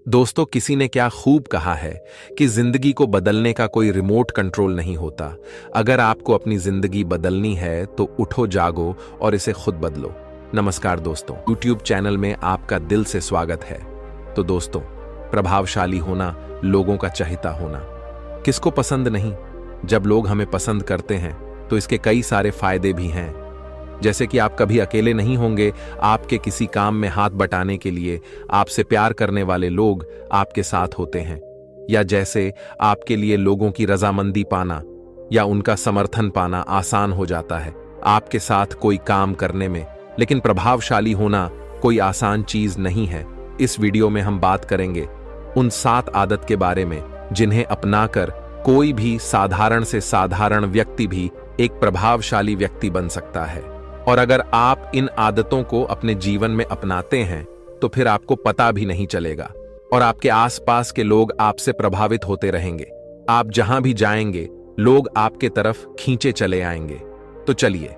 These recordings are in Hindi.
दोस्तों, किसी ने क्या खूब कहा है कि जिंदगी को बदलने का कोई रिमोट कंट्रोल नहीं होता। अगर आपको अपनी जिंदगी बदलनी है तो उठो, जागो और इसे खुद बदलो। नमस्कार दोस्तों, YouTube चैनल में आपका दिल से स्वागत है। तो दोस्तों, प्रभावशाली होना, लोगों का चहेता होना किसको पसंद नहीं। जब लोग हमें पसंद करते हैं तो इसके कई सारे फायदे भी हैं, जैसे कि आप कभी अकेले नहीं होंगे। आपके किसी काम में हाथ बटाने के लिए आपसे प्यार करने वाले लोग आपके साथ होते हैं, या जैसे आपके लिए लोगों की रजामंदी पाना या उनका समर्थन पाना आसान हो जाता है आपके साथ कोई काम करने में। लेकिन प्रभावशाली होना कोई आसान चीज नहीं है। इस वीडियो में हम बात करेंगे उन 7 आदत के बारे में जिन्हें अपनाकर कोई भी साधारण से साधारण व्यक्ति भी एक प्रभावशाली व्यक्ति बन सकता है। और अगर आप इन आदतों को अपने जीवन में अपनाते हैं तो फिर आपको पता भी नहीं चलेगा और आपके आसपास के लोग आपसे प्रभावित होते रहेंगे। आप जहां भी जाएंगे लोग आपके तरफ खींचे चले आएंगे। तो चलिए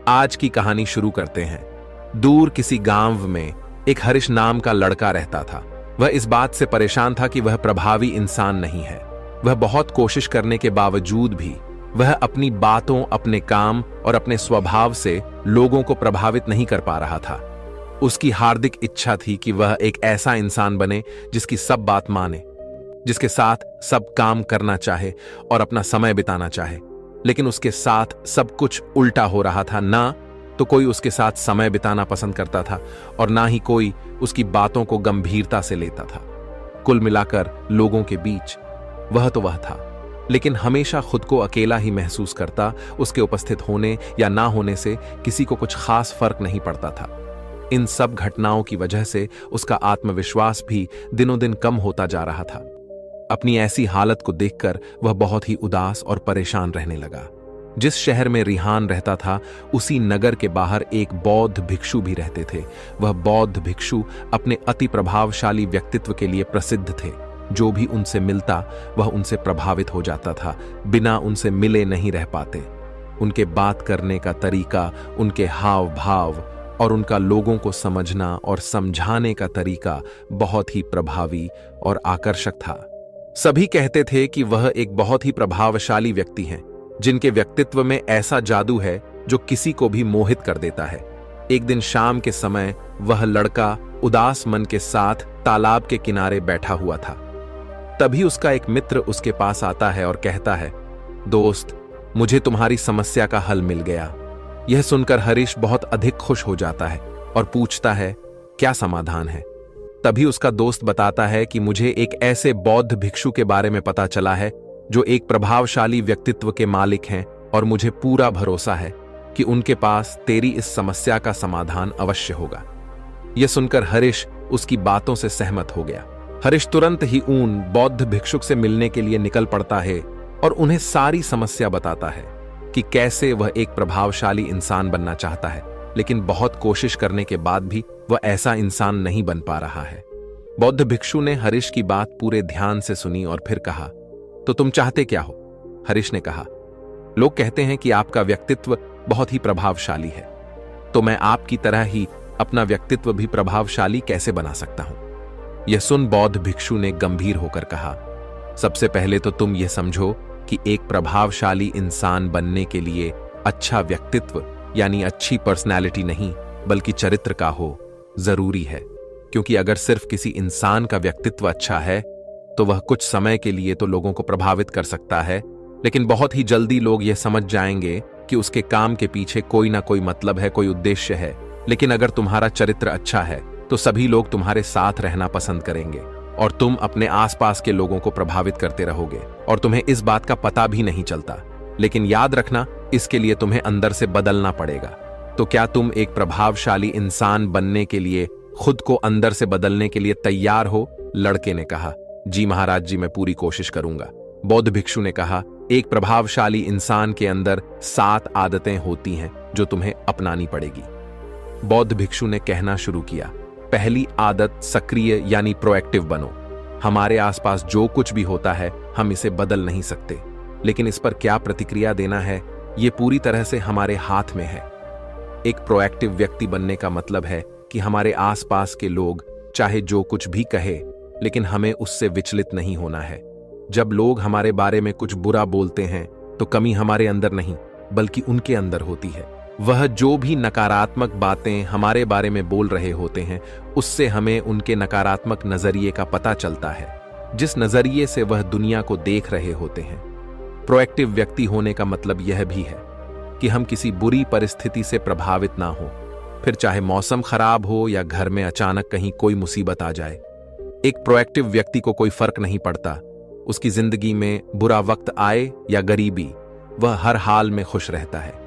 आज की कहानी शुरू करते हैं। दूर किसी गांव में एक हरीश नाम का लड़का रहता था। वह इस बात से परेशान था कि वह प्रभावी इंसान नहीं है। वह बहुत कोशिश करने के बावजूद भी वह अपनी बातों, अपने काम और अपने स्वभाव से लोगों को प्रभावित नहीं कर पा रहा था। उसकी हार्दिक इच्छा थी कि वह एक ऐसा इंसान बने जिसकी सब बात माने, जिसके साथ सब काम करना चाहे और अपना समय बिताना चाहे। लेकिन उसके साथ सब कुछ उल्टा हो रहा था। ना तो कोई उसके साथ समय बिताना पसंद करता था और ना ही कोई उसकी बातों को गंभीरता से लेता था। कुल मिलाकर लोगों के बीच वह तो वह था, लेकिन हमेशा खुद को अकेला ही महसूस करता। उसके उपस्थित होने या ना होने से किसी को कुछ खास फर्क नहीं पड़ता था। इन सब घटनाओं की वजह से उसका आत्मविश्वास भी दिनों दिन कम होता जा रहा था। अपनी ऐसी हालत को देखकर वह बहुत ही उदास और परेशान रहने लगा। जिस शहर में रिहान रहता था उसी नगर के बाहर एक बौद्ध भिक्षु भी रहते थे। वह बौद्ध भिक्षु अपने अति प्रभावशाली व्यक्तित्व के लिए प्रसिद्ध थे। जो भी उनसे मिलता वह उनसे प्रभावित हो जाता था, बिना उनसे मिले नहीं रह पाते। उनके बात करने का तरीका, उनके हाव भाव और उनका लोगों को समझना और समझाने का तरीका बहुत ही प्रभावी और आकर्षक था। सभी कहते थे कि वह एक बहुत ही प्रभावशाली व्यक्ति हैं, जिनके व्यक्तित्व में ऐसा जादू है जो किसी को भी मोहित कर देता है। एक दिन शाम के समय वह लड़का उदास मन के साथ तालाब के किनारे बैठा हुआ था। तभी उसका एक मित्र उसके पास आता है और कहता है, दोस्त, मुझे तुम्हारी समस्या का हल मिल गया। यह सुनकर हरीश बहुत अधिक खुश हो जाता है और पूछता है, क्या समाधान है? तभी उसका दोस्त बताता है कि मुझे एक ऐसे बौद्ध भिक्षु के बारे में पता चला है जो एक प्रभावशाली व्यक्तित्व के मालिक हैं और मुझे पूरा भरोसा है कि उनके पास तेरी इस समस्या का समाधान अवश्य होगा। यह सुनकर हरीश उसकी बातों से सहमत हो गया। हरीश तुरंत ही उन बौद्ध भिक्षुक से मिलने के लिए निकल पड़ता है और उन्हें सारी समस्या बताता है कि कैसे वह एक प्रभावशाली इंसान बनना चाहता है, लेकिन बहुत कोशिश करने के बाद भी वह ऐसा इंसान नहीं बन पा रहा है। बौद्ध भिक्षु ने हरीश की बात पूरे ध्यान से सुनी और फिर कहा, तो तुम चाहते क्या हो? हरीश ने कहा, लोग कहते हैं कि आपका व्यक्तित्व बहुत ही प्रभावशाली है, तो मैं आपकी तरह ही अपना व्यक्तित्व भी प्रभावशाली कैसे बना सकता हूं? यह सुन बौद्ध भिक्षु ने गंभीर होकर कहा, सबसे पहले तो तुम यह समझो कि एक प्रभावशाली इंसान बनने के लिए अच्छा व्यक्तित्व यानी अच्छी पर्सनैलिटी नहीं बल्कि चरित्र का हो जरूरी है। क्योंकि अगर सिर्फ किसी इंसान का व्यक्तित्व अच्छा है तो वह कुछ समय के लिए तो लोगों को प्रभावित कर सकता है, लेकिन बहुत ही जल्दी लोग यह समझ जाएंगे कि उसके काम के पीछे कोई ना कोई मतलब है, कोई उद्देश्य है। लेकिन अगर तुम्हारा चरित्र अच्छा है तो सभी लोग तुम्हारे साथ रहना पसंद करेंगे और तुम अपने आसपास के लोगों को प्रभावित करते रहोगे और तुम्हें इस बात का पता भी नहीं चलता। लेकिन याद रखना, इसके लिए तुम्हें अंदर से बदलना पड़ेगा। तो क्या तुम एक प्रभावशाली इंसान बनने के लिए खुद को अंदर से बदलने के लिए तैयार हो? लड़के ने कहा, जी महाराज जी, मैं पूरी कोशिश करूंगा। बौद्ध भिक्षु ने कहा, एक प्रभावशाली इंसान के अंदर 7 आदतें होती हैं जो तुम्हें अपनानी पड़ेगी। बौद्ध भिक्षु ने कहना शुरू किया, पहली आदत, सक्रिय यानी प्रोएक्टिव बनो। हमारे आसपास जो कुछ भी होता है हम इसे बदल नहीं सकते, लेकिन इस पर क्या प्रतिक्रिया देना है ये पूरी तरह से हमारे हाथ में है। एक प्रोएक्टिव व्यक्ति बनने का मतलब है कि हमारे आसपास के लोग चाहे जो कुछ भी कहे लेकिन हमें उससे विचलित नहीं होना है। जब लोग हमारे बारे में कुछ बुरा बोलते हैं तो कमी हमारे अंदर नहीं बल्कि उनके अंदर होती है। वह जो भी नकारात्मक बातें हमारे बारे में बोल रहे होते हैं उससे हमें उनके नकारात्मक नजरिए का पता चलता है, जिस नजरिए से वह दुनिया को देख रहे होते हैं। प्रोएक्टिव व्यक्ति होने का मतलब यह भी है कि हम किसी बुरी परिस्थिति से प्रभावित ना हो, फिर चाहे मौसम खराब हो या घर में अचानक कहीं कोई मुसीबत आ जाए। एक प्रोएक्टिव व्यक्ति को कोई फर्क नहीं पड़ता, उसकी जिंदगी में बुरा वक्त आए या गरीबी, वह हर हाल में खुश रहता है।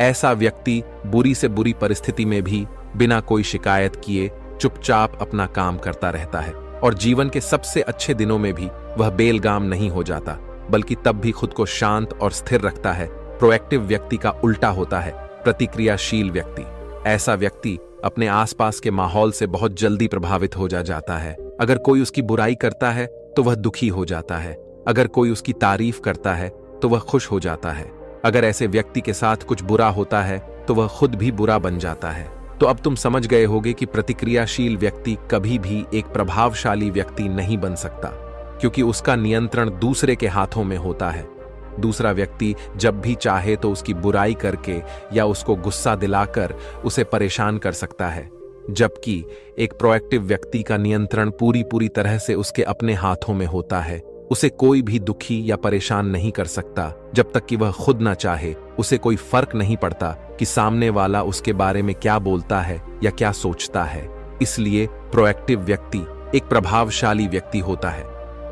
ऐसा व्यक्ति बुरी से बुरी परिस्थिति में भी बिना कोई शिकायत किए चुपचाप अपना काम करता रहता है, और जीवन के सबसे अच्छे दिनों में भी वह बेलगाम नहीं हो जाता, बल्कि तब भी खुद को शांत और स्थिर रखता है। प्रोएक्टिव व्यक्ति का उल्टा होता है प्रतिक्रियाशील व्यक्ति। ऐसा व्यक्ति अपने आसपास के माहौल से बहुत जल्दी प्रभावित हो जाता है। अगर कोई उसकी बुराई करता है तो वह दुखी हो जाता है, अगर कोई उसकी तारीफ करता है तो वह खुश हो जाता है। अगर ऐसे व्यक्ति के साथ कुछ बुरा होता है तो वह खुद भी बुरा बन जाता है। तो अब तुम समझ गए होगे कि प्रतिक्रियाशील व्यक्ति कभी भी एक प्रभावशाली व्यक्ति नहीं बन सकता, क्योंकि उसका नियंत्रण दूसरे के हाथों में होता है। दूसरा व्यक्ति जब भी चाहे तो उसकी बुराई करके या उसको गुस्सा दिलाकर उसे परेशान कर सकता है, जबकि एक प्रोएक्टिव व्यक्ति का नियंत्रण पूरी तरह से उसके अपने हाथों में होता है। उसे कोई भी दुखी या परेशान नहीं कर सकता जब तक कि वह खुद ना चाहे। उसे कोई फर्क नहीं पड़ता कि सामने वाला उसके बारे में क्या बोलता है या क्या सोचता है। इसलिए प्रोएक्टिव व्यक्ति एक प्रभावशाली व्यक्ति होता है।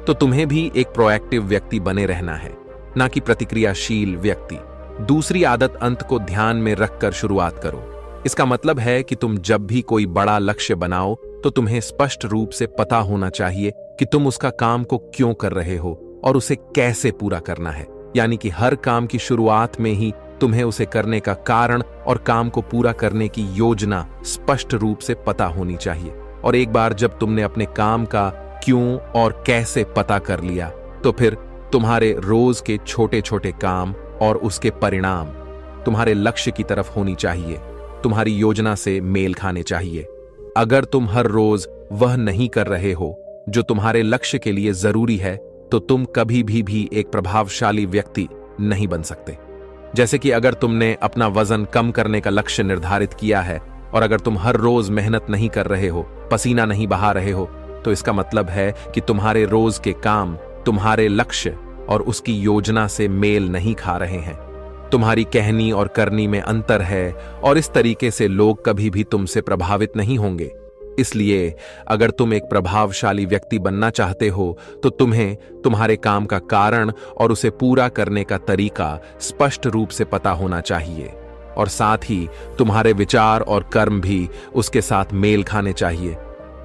तो तुम्हें भी एक प्रोएक्टिव व्यक्ति बने रहना है, ना कि प्रतिक्रियाशील व्यक्ति। दूसरी आदत, अंत को ध्यान में रखकर शुरुआत करो। इसका मतलब है कि तुम जब भी कोई बड़ा लक्ष्य बनाओ तो तुम्हें स्पष्ट रूप से पता होना चाहिए कि तुम उसका काम को क्यों कर रहे हो और उसे कैसे पूरा करना है। यानी कि हर काम की शुरुआत में ही तुम्हें उसे करने का कारण और काम को पूरा करने की योजना स्पष्ट रूप से पता होनी चाहिए। और एक बार जब तुमने अपने काम का क्यों और कैसे पता कर लिया, तो फिर तुम्हारे रोज के छोटे छोटे काम और उसके परिणाम तुम्हारे लक्ष्य की तरफ होनी चाहिए, तुम्हारी योजना से मेल खाने चाहिए। अगर तुम हर रोज वह नहीं कर रहे हो जो तुम्हारे लक्ष्य के लिए जरूरी है, तो तुम कभी भी एक प्रभावशाली व्यक्ति नहीं बन सकते। जैसे कि अगर तुमने अपना वजन कम करने का लक्ष्य निर्धारित किया है और अगर तुम हर रोज मेहनत नहीं कर रहे हो, पसीना नहीं बहा रहे हो, तो इसका मतलब है कि तुम्हारे रोज के काम तुम्हारे लक्ष्य और उसकी योजना से मेल नहीं खा रहे हैं। तुम्हारी कहनी और करनी में अंतर है और इस तरीके से लोग कभी भी तुमसे प्रभावित नहीं होंगे। इसलिए अगर तुम एक प्रभावशाली व्यक्ति बनना चाहते हो तो तुम्हें तुम्हारे काम का कारण और उसे पूरा करने का तरीका स्पष्ट रूप से पता होना चाहिए, और साथ ही तुम्हारे विचार और कर्म भी उसके साथ मेल खाने चाहिए।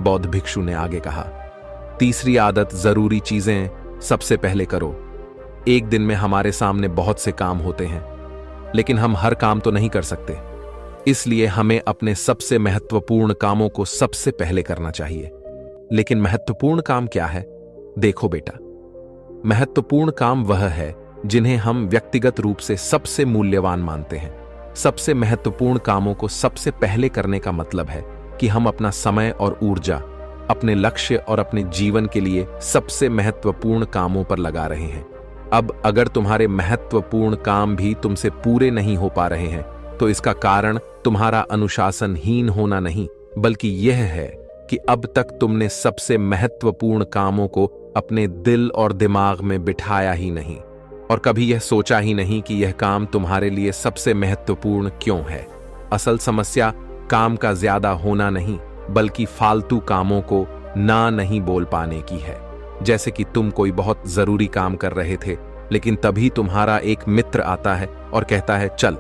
बौद्ध भिक्षु ने आगे कहा, तीसरी आदत, जरूरी चीजें सबसे पहले करो। एक दिन में हमारे सामने बहुत से काम होते हैं, लेकिन हम हर काम तो नहीं कर सकते। इसलिए हमें अपने सबसे महत्वपूर्ण कामों को सबसे पहले करना चाहिए। लेकिन महत्वपूर्ण काम क्या है? देखो बेटा, महत्वपूर्ण काम वह है जिन्हें हम व्यक्तिगत रूप से सबसे मूल्यवान मानते हैं। सबसे महत्वपूर्ण कामों को सबसे पहले करने का मतलब है कि हम अपना समय और ऊर्जा अपने लक्ष्य और अपने जीवन के लिए सबसे महत्वपूर्ण कामों पर लगा रहे हैं। अब अगर तुम्हारे महत्वपूर्ण काम भी तुमसे पूरे नहीं हो पा रहे हैं, तो इसका कारण तुम्हारा अनुशासनहीन होना नहीं, बल्कि यह है कि अब तक तुमने सबसे महत्वपूर्ण कामों को अपने दिल और दिमाग में बिठाया ही नहीं, और कभी यह सोचा ही नहीं कि यह काम तुम्हारे लिए सबसे महत्वपूर्ण क्यों है। असल समस्या काम का ज्यादा होना नहीं, बल्कि फालतू कामों को ना नहीं बोल पाने की है। जैसे कि तुम कोई बहुत जरूरी काम कर रहे थे, लेकिन तभी तुम्हारा एक मित्र आता है और कहता है, चल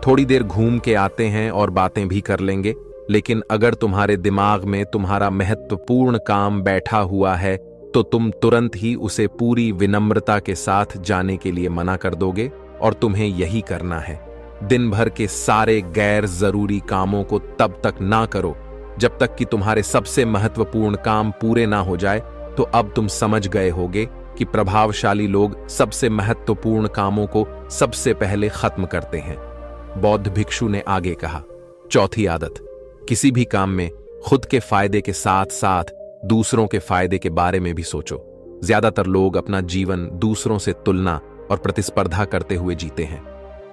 थोड़ी देर घूम के आते हैं और बातें भी कर लेंगे। लेकिन अगर तुम्हारे दिमाग में तुम्हारा महत्वपूर्ण काम बैठा हुआ है, तो तुम तुरंत ही उसे पूरी विनम्रता के साथ जाने के लिए मना कर दोगे, और तुम्हें यही करना है। दिन भर के सारे गैर जरूरी कामों को तब तक ना करो जब तक कि तुम्हारे सबसे महत्वपूर्ण काम पूरे ना हो जाए। तो अब तुम समझ गए होगे कि प्रभावशाली लोग सबसे महत्वपूर्ण कामों को सबसे पहले खत्म करते हैं। बौद्ध भिक्षु ने आगे कहा, चौथी आदत, किसी भी काम में खुद के फायदे के साथ साथ दूसरों के फायदे के बारे में भी सोचो। ज्यादातर लोग अपना जीवन दूसरों से तुलना और प्रतिस्पर्धा करते हुए जीते हैं।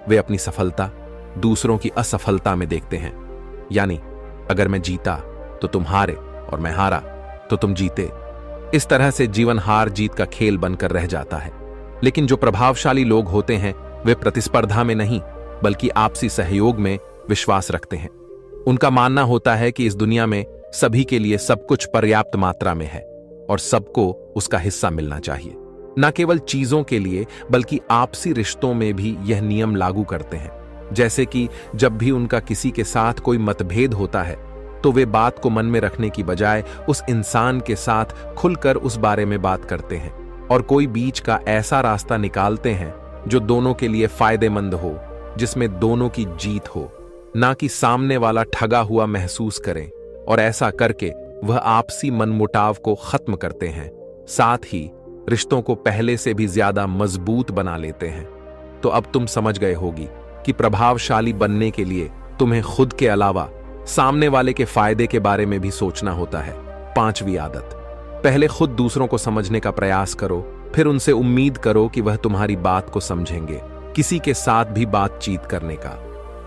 वे अपनी सफलता दूसरों की असफलता में देखते हैं। यानी अगर मैं जीता तो तुम हारे और मैं हारा तो तुम जीते। इस तरह से जीवन हार जीत का खेल बनकर रह जाता है। लेकिन जो प्रभावशाली लोग होते हैं वे प्रतिस्पर्धा में नहीं बल्कि आपसी सहयोग में विश्वास रखते हैं। उनका मानना होता है कि इस दुनिया में सभी के लिए सब कुछ पर्याप्त मात्रा में है और सबको उसका हिस्सा मिलना चाहिए। न केवल चीजों के लिए बल्कि आपसी रिश्तों में भी यह नियम लागू करते हैं। जैसे कि जब भी उनका किसी के साथ कोई मतभेद होता है तो वे बात को मन में रखने की बजाय उस इंसान के साथ खुलकर उस बारे में बात करते हैं और कोई बीच का ऐसा रास्ता निकालते हैं जो दोनों के लिए फायदेमंद हो, जिसमें दोनों की जीत हो, ना कि सामने वाला ठगा हुआ महसूस करे। और ऐसा करके वह आपसी मनमुटाव को खत्म करते हैं, साथ ही रिश्तों को पहले से भी ज्यादा मजबूत बना लेते हैं। तो अब तुम समझ गए होगी कि प्रभावशाली बनने के लिए तुम्हें खुद के अलावा सामने वाले के फायदे के बारे में भी सोचना होता है। 5वीं आदत, पहले खुद दूसरों को समझने का प्रयास करो, फिर उनसे उम्मीद करो कि वह तुम्हारी बात को समझेंगे। किसी के साथ भी बातचीत करने का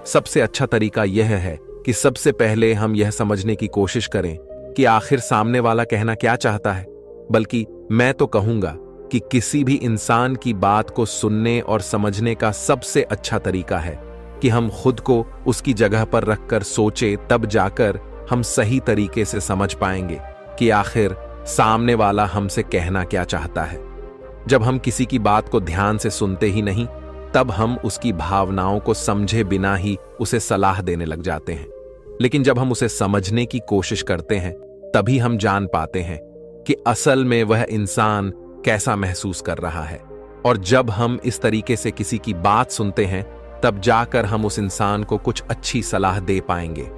सबसे अच्छा तरीका यह है कि सबसे पहले हम यह समझने की कोशिश करें कि आखिर सामने वाला कहना क्या चाहता है। बल्कि मैं तो कहूंगा कि किसी भी इंसान की बात को सुनने और समझने का सबसे अच्छा तरीका है कि हम खुद को उसकी जगह पर रखकर सोचे, तब जाकर हम सही तरीके से समझ पाएंगे कि आखिर सामने वाला हमसे कहना क्या चाहता है। जब हम किसी की बात को ध्यान से सुनते ही नहीं, तब हम उसकी भावनाओं को समझे बिना ही उसे सलाह देने लग जाते हैं। लेकिन जब हम उसे समझने की कोशिश करते हैं, तभी हम जान पाते हैं कि असल में वह इंसान कैसा महसूस कर रहा है। और जब हम इस तरीके से किसी की बात सुनते हैं, तब जाकर हम उस इंसान को कुछ अच्छी सलाह दे पाएंगे।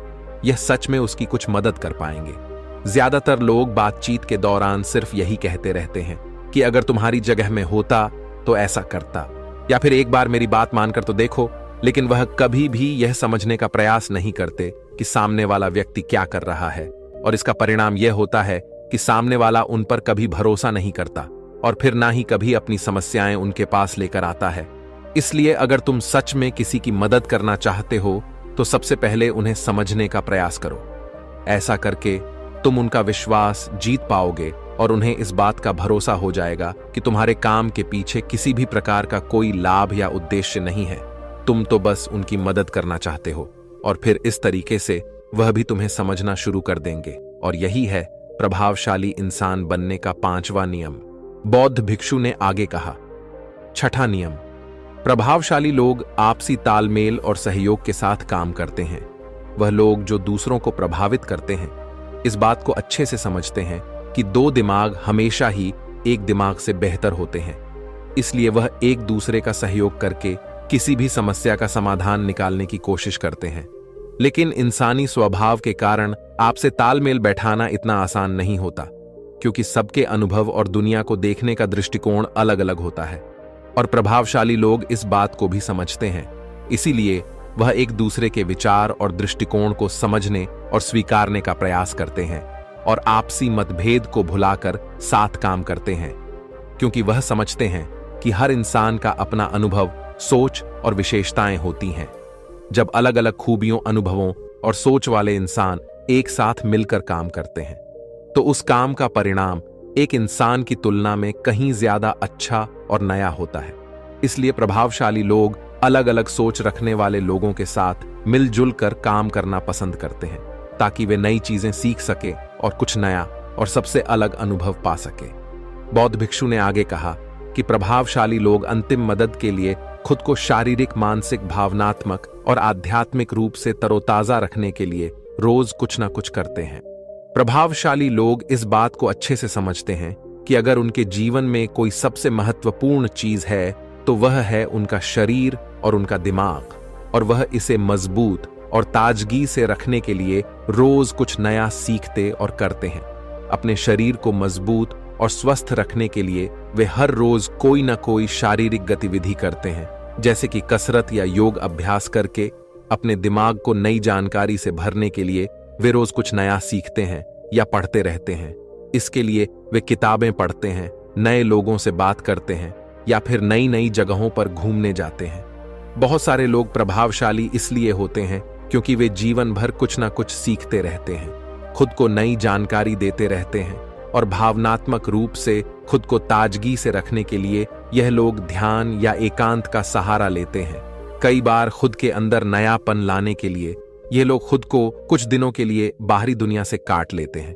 यह सच में उसकी कुछ मदद कर पाएंगे। ज्यादातर लोग बातचीत के दौरान सिर्फ यही कहते रहते हैं कि अगर तुम्हारी जगह में होता तो ऐसा करता, या फिर एक बार मेरी बात मानकर तो देखो। लेकिन वह कभी भी यह समझने का प्रयास नहीं करते कि सामने वाला व्यक्ति क्या कर रहा है। और इसका परिणाम यह होता है कि सामने वाला उन पर कभी भरोसा नहीं करता और फिर ना ही कभी अपनी समस्याएं उनके पास लेकर आता है। इसलिए अगर तुम सच में किसी की मदद करना चाहते हो तो सबसे पहले उन्हें समझने का प्रयास करो। ऐसा करके तुम उनका विश्वास जीत पाओगे और उन्हें इस बात का भरोसा हो जाएगा कि तुम्हारे काम के पीछे किसी भी प्रकार का कोई लाभ या उद्देश्य नहीं है। तुम तो बस उनकी मदद करना चाहते हो और फिर इस तरीके से वह भी तुम्हें समझना शुरू कर देंगे। और यही है प्रभावशाली इंसान बनने का 5वां नियम। बौद्ध भिक्षु ने आगे कहा, 6ठा नियम, प्रभावशाली लोग आपसी तालमेल और सहयोग के साथ काम करते हैं। वह लोग जो दूसरों को प्रभावित करते हैं इस बात को अच्छे से समझते हैं कि 2 दिमाग हमेशा ही एक दिमाग से बेहतर होते हैं। इसलिए वह एक दूसरे का सहयोग करके किसी भी समस्या का समाधान निकालने की कोशिश करते हैं। लेकिन इंसानी स्वभाव के कारण आपसे तालमेल बैठाना इतना आसान नहीं होता, क्योंकि सबके अनुभव और दुनिया को देखने का दृष्टिकोण अलग अलग होता है। और प्रभावशाली लोग इस बात को भी समझते हैं। इसीलिए वह एक दूसरे के विचार और दृष्टिकोण को समझने और स्वीकारने का प्रयास करते हैं और आपसी मतभेद को भुलाकर साथ काम करते हैं, क्योंकि वह समझते हैं कि हर इंसान का अपना अनुभव, सोच और विशेषताएं होती हैं। जब अलग अलग खूबियों, अनुभवों और सोच वाले इंसान एक साथ मिलकर काम करते हैं तो उस काम का परिणाम एक इंसान की तुलना में कहीं ज्यादा अच्छा और नया होता है। इसलिए प्रभावशाली लोग अलग अलग सोच रखने वाले लोगों के साथ मिलजुल कर काम करना पसंद करते हैं, ताकि वे नई चीजें सीख सके और कुछ नया और सबसे अलग अनुभव पा सके। बौद्ध भिक्षु ने आगे कहा कि प्रभावशाली लोग अंतिम मदद के लिए खुद को शारीरिक, मानसिक, भावनात्मक और आध्यात्मिक रूप से तरोताजा रखने के लिए रोज कुछ ना कुछ करते हैं। प्रभावशाली लोग इस बात को अच्छे से समझते हैं कि अगर उनके जीवन में कोई सबसे महत्वपूर्ण चीज है तो वह है उनका शरीर और उनका दिमाग, और वह इसे मजबूत और ताजगी से रखने के लिए रोज कुछ नया सीखते और करते हैं। अपने शरीर को मजबूत और स्वस्थ रखने के लिए वे हर रोज कोई ना कोई शारीरिक गतिविधि करते हैं, जैसे कि कसरत या योग अभ्यास करके। अपने दिमाग को नई जानकारी से भरने के लिए वे रोज कुछ नया सीखते हैं या पढ़ते रहते हैं। इसके लिए वे किताबें पढ़ते हैं, नए लोगों से बात करते हैं या फिर नई नई जगहों पर घूमने जाते हैं। बहुत सारे लोग प्रभावशाली इसलिए होते हैं क्योंकि वे जीवन भर कुछ ना कुछ सीखते रहते हैं, खुद को नई जानकारी देते रहते हैं और भावनात्मक रूप से खुद को ताजगी से रखने के लिए यह लोग ध्यान या एकांत का सहारा लेते हैं। कई बार खुद के अंदर नयापन लाने के लिए ये लोग खुद को कुछ दिनों के लिए बाहरी दुनिया से काट लेते हैं।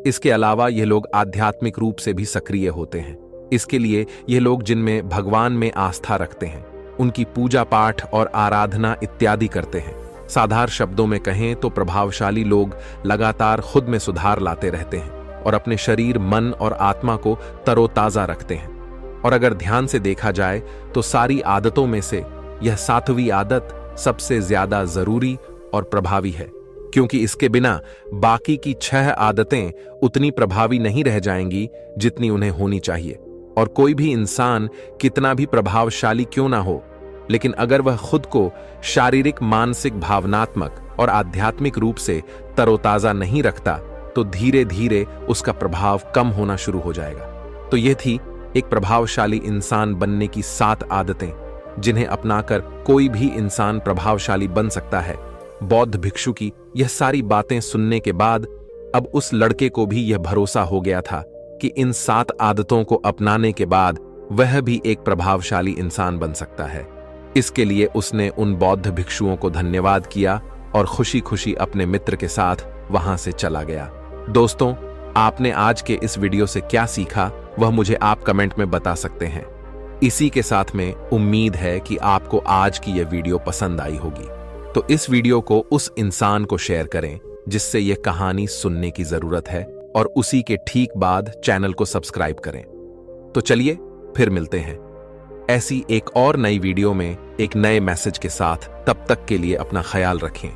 इसके अलावा ये लोग आध्यात्मिक रूप से भी सक्रिय होते हैं। इसके लिए ये लोग जिनमें भगवान में आस्था रखते हैं, उनकी पूजा पाठ और आराधना इत्यादि करते हैं। साधारण शब्दों में कहें तो प्रभावशाली लोग लगातार खुद में सुधार लाते रहते हैं और अपने शरीर, मन और आत्मा को तरोताजा रखते हैं। और अगर ध्यान से देखा जाए तो सारी आदतों में से यह 7वीं आदत सबसे ज्यादा जरूरी और प्रभावी है, क्योंकि इसके बिना बाकी की 6 आदतें उतनी प्रभावी नहीं रह जाएंगी जितनी उन्हें होनी चाहिए। और कोई भी इंसान कितना भी प्रभावशाली क्यों ना हो, लेकिन अगर वह खुद को शारीरिक, मानसिक, भावनात्मक और आध्यात्मिक रूप से तरोताजा नहीं रखता तो धीरे धीरे उसका प्रभाव कम होना शुरू हो जाएगा। तो यह थी एक प्रभावशाली इंसान बनने की 7 आदतें, जिन्हें अपनाकर कोई भी इंसान प्रभावशाली बन सकता है। बौद्ध भिक्षु की यह सारी बातें सुनने के बाद अब उस लड़के को भी यह भरोसा हो गया था कि इन 7 आदतों को अपनाने के बाद वह भी एक प्रभावशाली इंसान बन सकता है। इसके लिए उसने उन बौद्ध भिक्षुओं को धन्यवाद किया और खुशी खुशी अपने मित्र के साथ वहां से चला गया। दोस्तों, आपने आज के इस वीडियो से क्या सीखा वह मुझे आप कमेंट में बता सकते हैं। इसी के साथ में उम्मीद है कि आपको आज की यह वीडियो पसंद आई होगी, तो इस वीडियो को उस इंसान को शेयर करें जिससे यह कहानी सुनने की जरूरत है, और उसी के ठीक बाद चैनल को सब्सक्राइब करें। तो चलिए फिर मिलते हैं ऐसी एक और नई वीडियो में एक नए मैसेज के साथ। तब तक के लिए अपना ख्याल रखें।